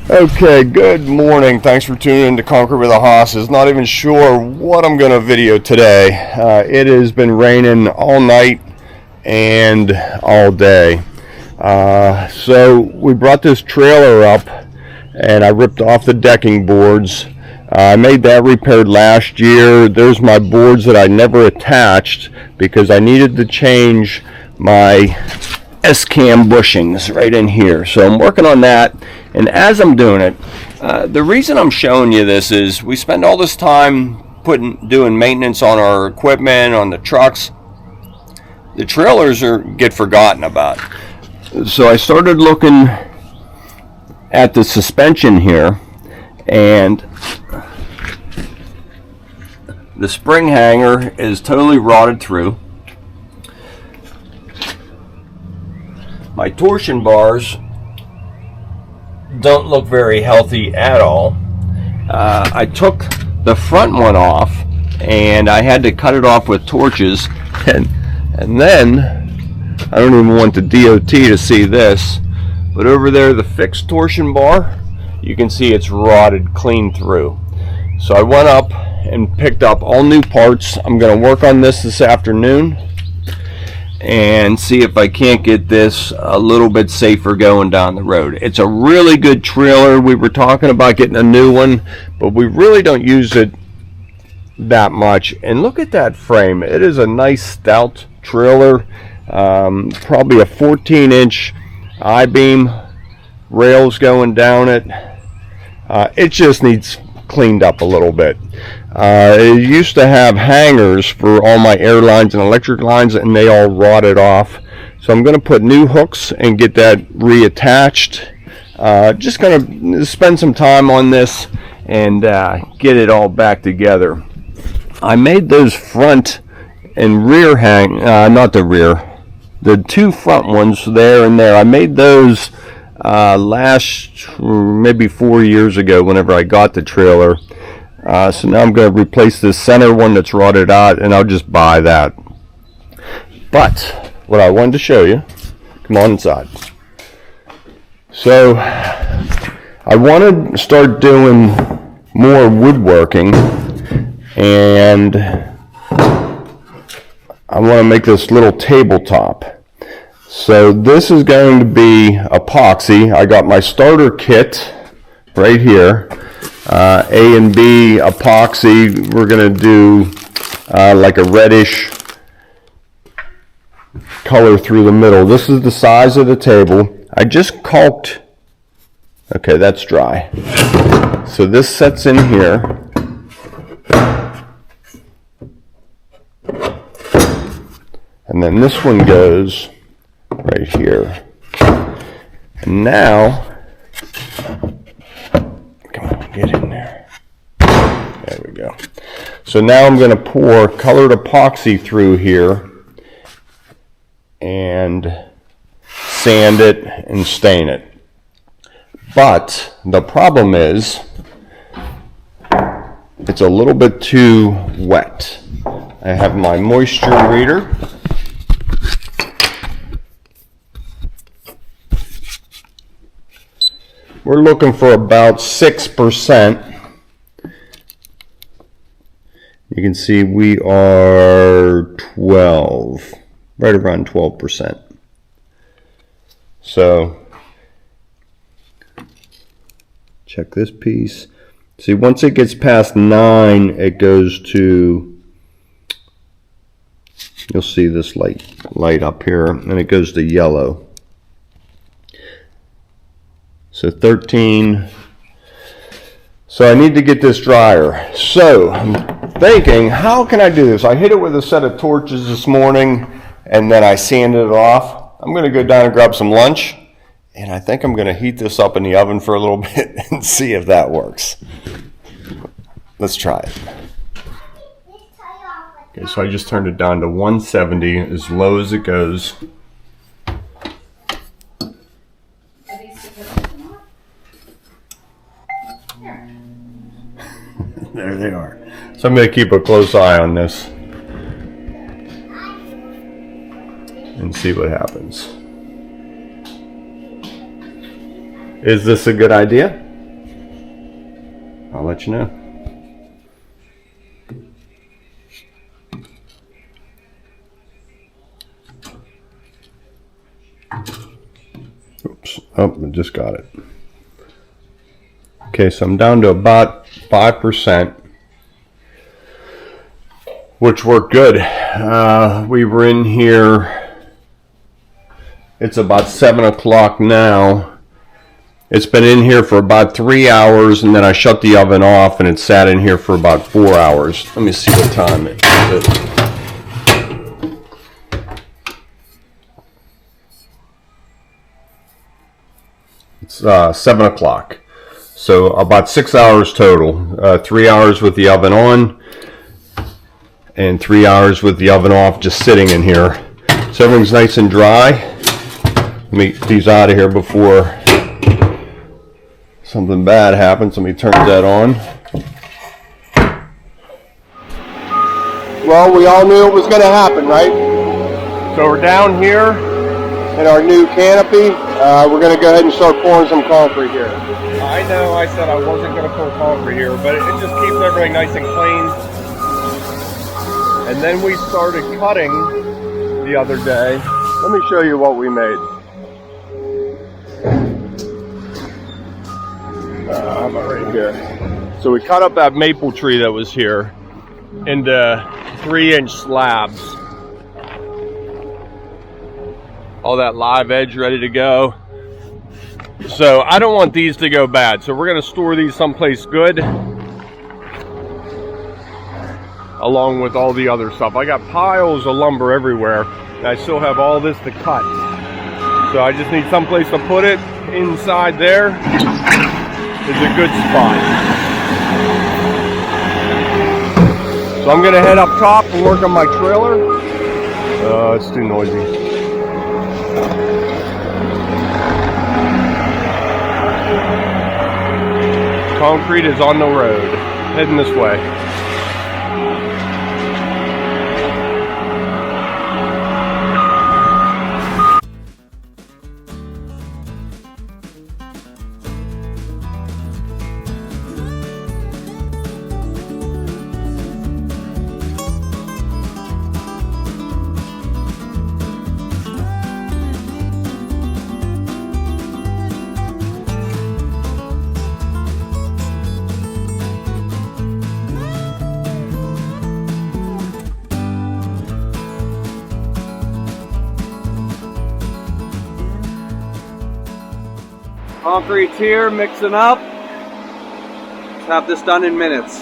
Okay, good morning. Thanks for tuning in to Conquer with the Hosses. Not even sure what I'm going to video today. It has been raining all night and all day. So we brought this trailer up and I ripped off the decking boards. I made that repaired last year. There's my boards that I never attached because I needed to change my S-cam bushings right in here. So I'm working on that, and as I'm doing it, the reason I'm showing you this is we spend all this time doing maintenance on our equipment, on the trucks. The trailers get forgotten about. So I started looking at the suspension here, and the spring hanger is totally rotted through. My torsion bars don't look very healthy at all. I took the front one off and I had to cut it off with torches, and then I don't even want the DOT to see this, but over there the fixed torsion bar, you can see it's rotted clean through. So I went up and picked up all new parts. I'm going to work on this afternoon and see if I can't get this a little bit safer going down the road. It's a really good trailer. We were talking about getting a new one, but we really don't use it that much. And look at that frame. It is a nice stout trailer, probably a 14-inch I-beam rails going down it. It just needs cleaned up a little bit. It used to have hangers for all my air lines and electric lines, and they all rotted off. So I'm going to put new hooks and get that reattached. Just going to spend some time on this and get it all back together. I made those front and rear not the rear, the two front ones there and there. I made those maybe 4 years ago whenever I got the trailer. So now I'm going to replace this center one that's rotted out, and I'll just buy that. But what I wanted to show you, come on inside. So I want to start doing more woodworking, and I want to make this little tabletop. So this is going to be epoxy. I got my starter kit right here. A and B epoxy. We're going to do like a reddish color through the middle. This is the size of the table. I just caulked. Okay, that's dry. So this sets in here. And then this one goes right here. And now, come on, get in there. There we go. So now I'm going to pour colored epoxy through here and sand it and stain it. But the problem is it's a little bit too wet. I have my moisture reader. We're looking for about 6%. You can see we are 12, right around 12%. So check this piece. See, once it gets past 9, it goes to, you'll see this light up here, and it goes to yellow. So 13. So I need to get this drier. So I'm thinking, how can I do this? I hit it with a set of torches this morning, and then I sanded it off. I'm going to go down and grab some lunch, and I think I'm going to heat this up in the oven for a little bit and see if that works. Let's try it. Okay, so I just turned it down to 170, as low as it goes. There they are. So I'm going to keep a close eye on this and see what happens. Is this a good idea? I'll let you know. Oops, oh, I just got it. Okay, so I'm down to about 5%, which worked good. We were in here, it's about 7 o'clock now. It's been in here for about 3 hours, and then I shut the oven off, and it sat in here for about 4 hours. Let me see what time it is. It's 7 o'clock. So about 6 hours total. 3 hours with the oven on, and 3 hours with the oven off, just sitting in here. So everything's nice and dry. Let me get these out of here before something bad happens. Let me turn that on. Well, we all knew it was going to happen, right? So we're down here in our new canopy. We're going to go ahead and start pouring some concrete here. I know I said I wasn't going to pour concrete here, but it just keeps everything nice and clean. And then we started cutting the other day. Let me show you what we made. How about right here? So we cut up that maple tree that was here into 3-inch slabs. All that live edge ready to go. So I don't want these to go bad, so we're going to store these someplace good along with all the other stuff. I got piles of lumber everywhere, and I still have all this to cut. So I just need someplace to put it. Inside there is a good spot. So I'm going to head up top and work on my trailer. It's too noisy. Concrete is on the road, heading this way. Concrete's here, mixing up. Let's have this done in minutes.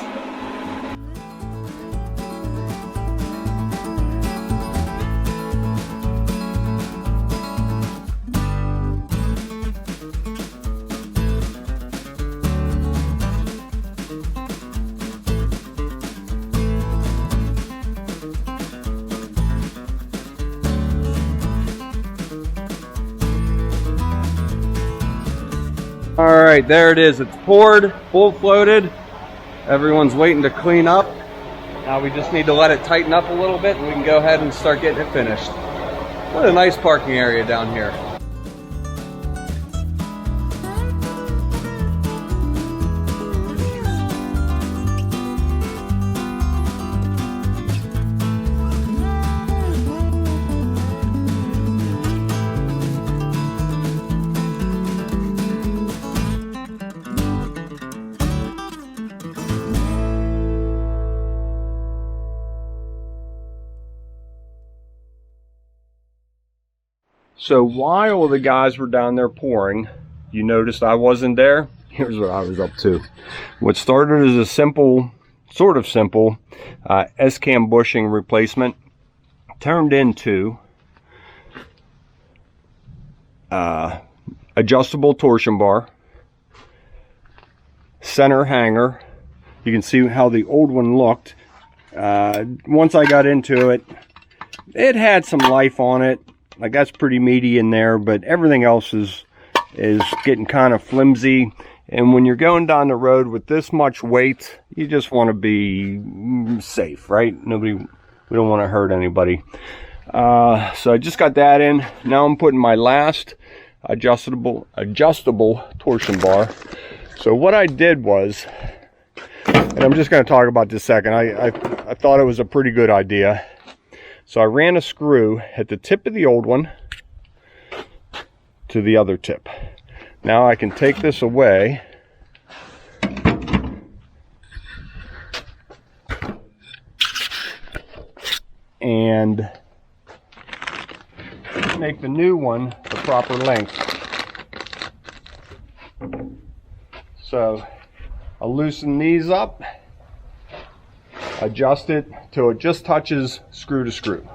All right, there it is. It's poured, full floated. Everyone's waiting to clean up. Now we just need to let it tighten up a little bit and we can go ahead and start getting it finished. What a nice parking area down here. So while the guys were down there pouring, you noticed I wasn't there. Here's what I was up to. What started as a simple, sort of simple, S-cam bushing replacement turned into adjustable torsion bar, center hanger. You can see how the old one looked. Once I got into it, it had some life on it. Like, that's pretty meaty in there, but everything else is getting kind of flimsy. And when you're going down the road with this much weight, you just want to be safe, right? We don't want to hurt anybody. So I just got that in. Now I'm putting my last adjustable torsion bar. So what I did was, And I'm just going to talk about this second. I thought it was a pretty good idea. So I ran a screw at the tip of the old one to the other tip. Now I can take this away and make the new one the proper length. So I'll loosen these up, adjust it till it just touches screw to screw.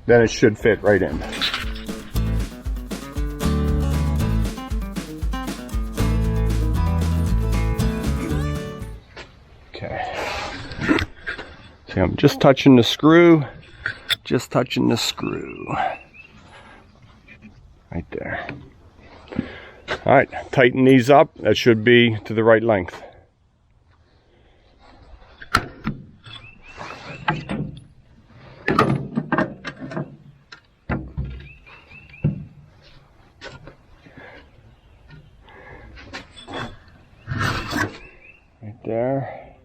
Then it should fit right in. Okay. See, I'm just touching the screw, just touching the screw. Right there. All right, tighten these up. That should be to the right length. Right there.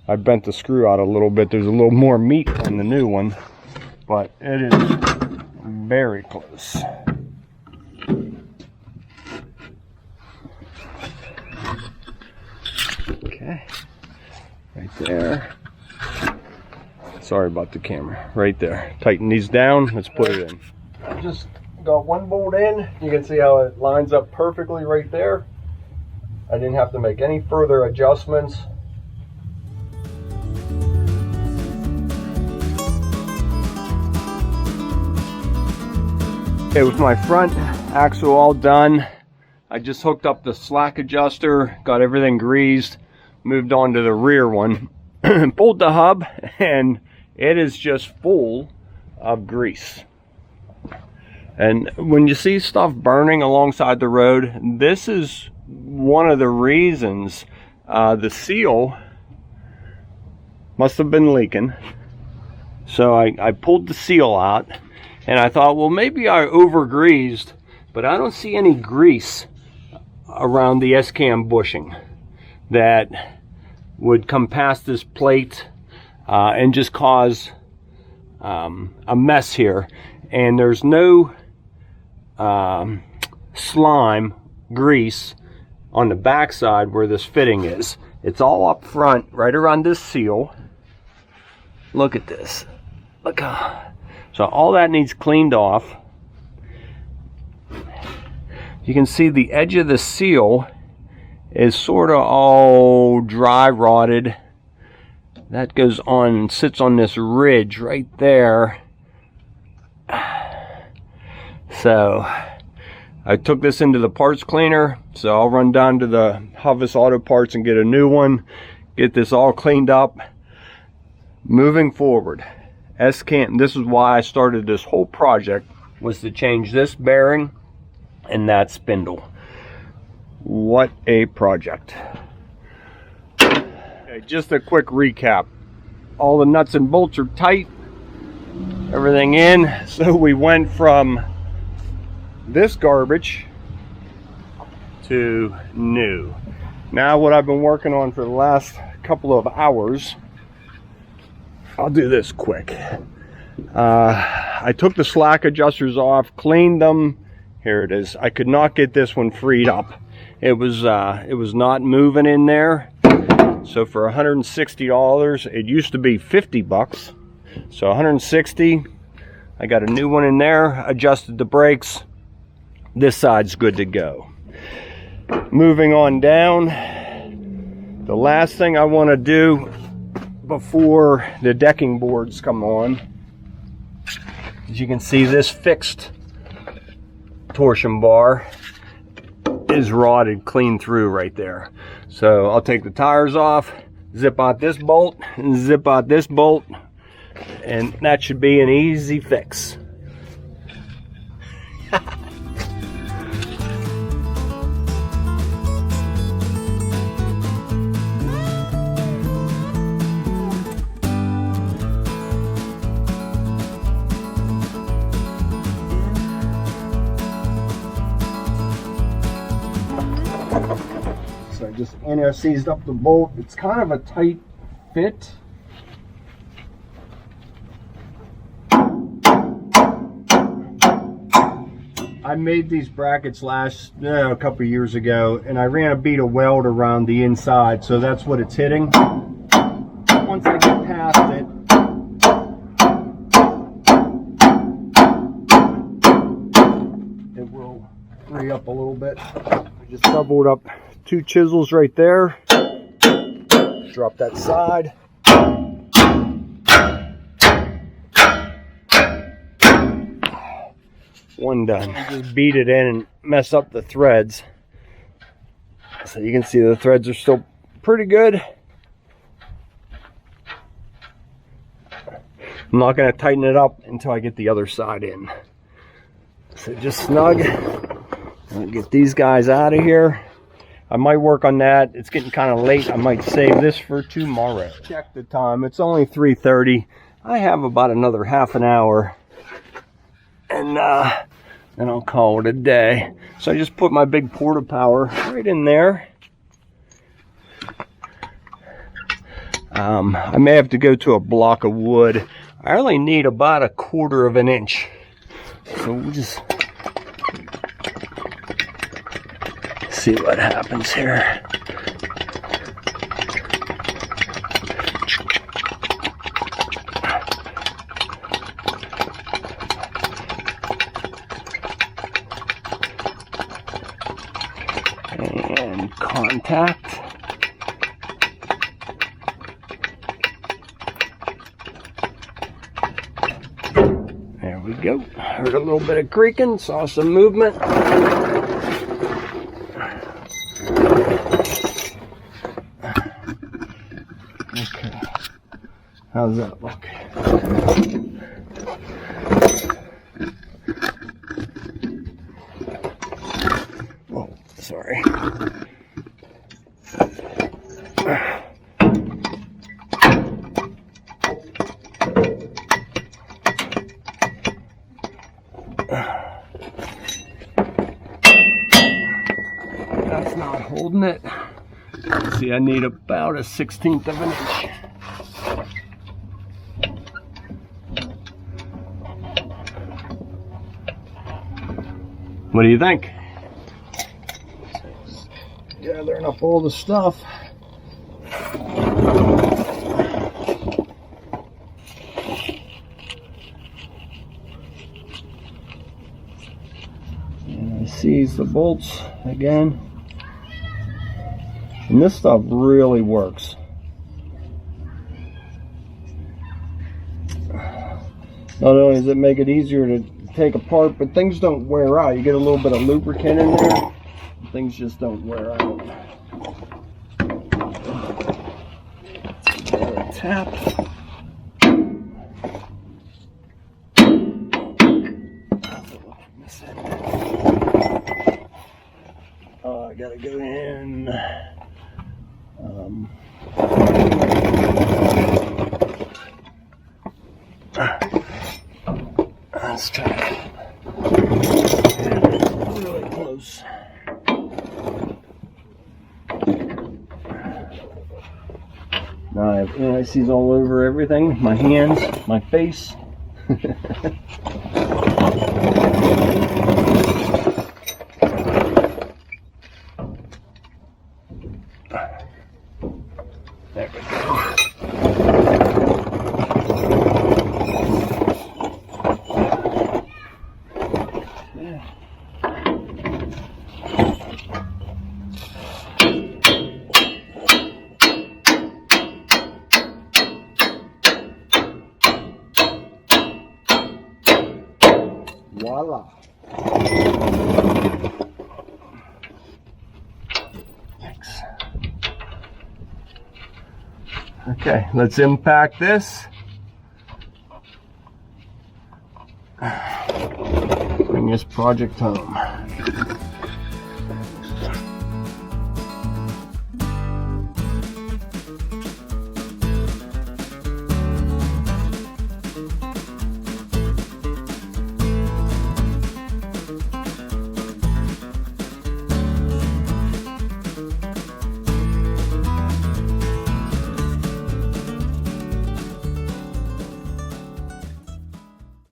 I bent the screw out a little bit. There's a little more meat on the new one, but it is very close. Okay, right there. Sorry about the camera. Right there. Tighten these down. Let's put it in. I just got one bolt in. You can see how it lines up perfectly right there. I didn't have to make any further adjustments. Okay, with my front axle all done, I just hooked up the slack adjuster, got everything greased, moved on to the rear one, pulled the hub, and it is just full of grease. And when you see stuff burning alongside the road, this is one of the reasons. The seal must have been leaking. So I pulled the seal out, and I thought, well, maybe I over-greased, but I don't see any grease around the S-cam bushing that would come past this plate and just cause a mess here. And there's no slime grease on the back side where this fitting is. It's all up front, right around this seal. Look at this. Look how. So all that needs cleaned off. You can see the edge of the seal is sort of all dry rotted. That goes on, sits on this ridge right there. So I took this into the parts cleaner, so I'll run down to the Hovis Auto Parts and get a new one, get this all cleaned up. Moving forward, S-cam, this is why I started this whole project, was to change this bearing and that spindle. What a project. Okay, just a quick recap. All the nuts and bolts are tight, everything in. So we went from this garbage to new. Now what I've been working on for the last couple of hours, I'll do this quick. I took the slack adjusters off, cleaned them. Here it is. I could not get this one freed up. It was not moving in there. So for $160, it used to be 50 bucks. So 160. I got a new one in there, adjusted the brakes. This side's good to go. Moving on down, the last thing I want to do before the decking boards come on, as you can see, this fixed torsion bar is rotted clean through right there. So I'll take the tires off, zip out this bolt, and zip out this bolt, and that should be an easy fix. just anti-seized up the bolt. It's kind of a tight fit. I made these brackets a couple years ago, and I ran a bead of weld around the inside, so that's what it's hitting. Once I get past it, it will free up a little bit. I just doubled up 2 chisels right there. Drop that side. One done. Just beat it in and mess up the threads. So you can see the threads are still pretty good. I'm not going to tighten it up until I get the other side in. So just snug. I'll get these guys out of here. I might work on that. It's getting kind of late. I might save this for tomorrow. Check the time. It's only 3:30. I have about another half an hour. And then I'll call it a day. So I just put my big porta power right in there. I may have to go to a block of wood. I only need about 1/4 of an inch. So we'll just see what happens here. And contact. There we go. Heard a little bit of creaking, saw some movement. Okay. How's that look? Oh, sorry. That's not holding it. See, I need about 1/16 of an inch. What do you think? Gathering up all the stuff. And I seize the bolts again. And this stuff really works. Not only does it make it easier to take apart, but things don't wear out. You get a little bit of lubricant in there, things just don't wear out. Tap. Oh, I gotta go in. Let's try it. Really close. Now I have NICs all over everything, my hands, my face. There we go. Voila. Thanks. Okay, let's impact this. Bring this project home.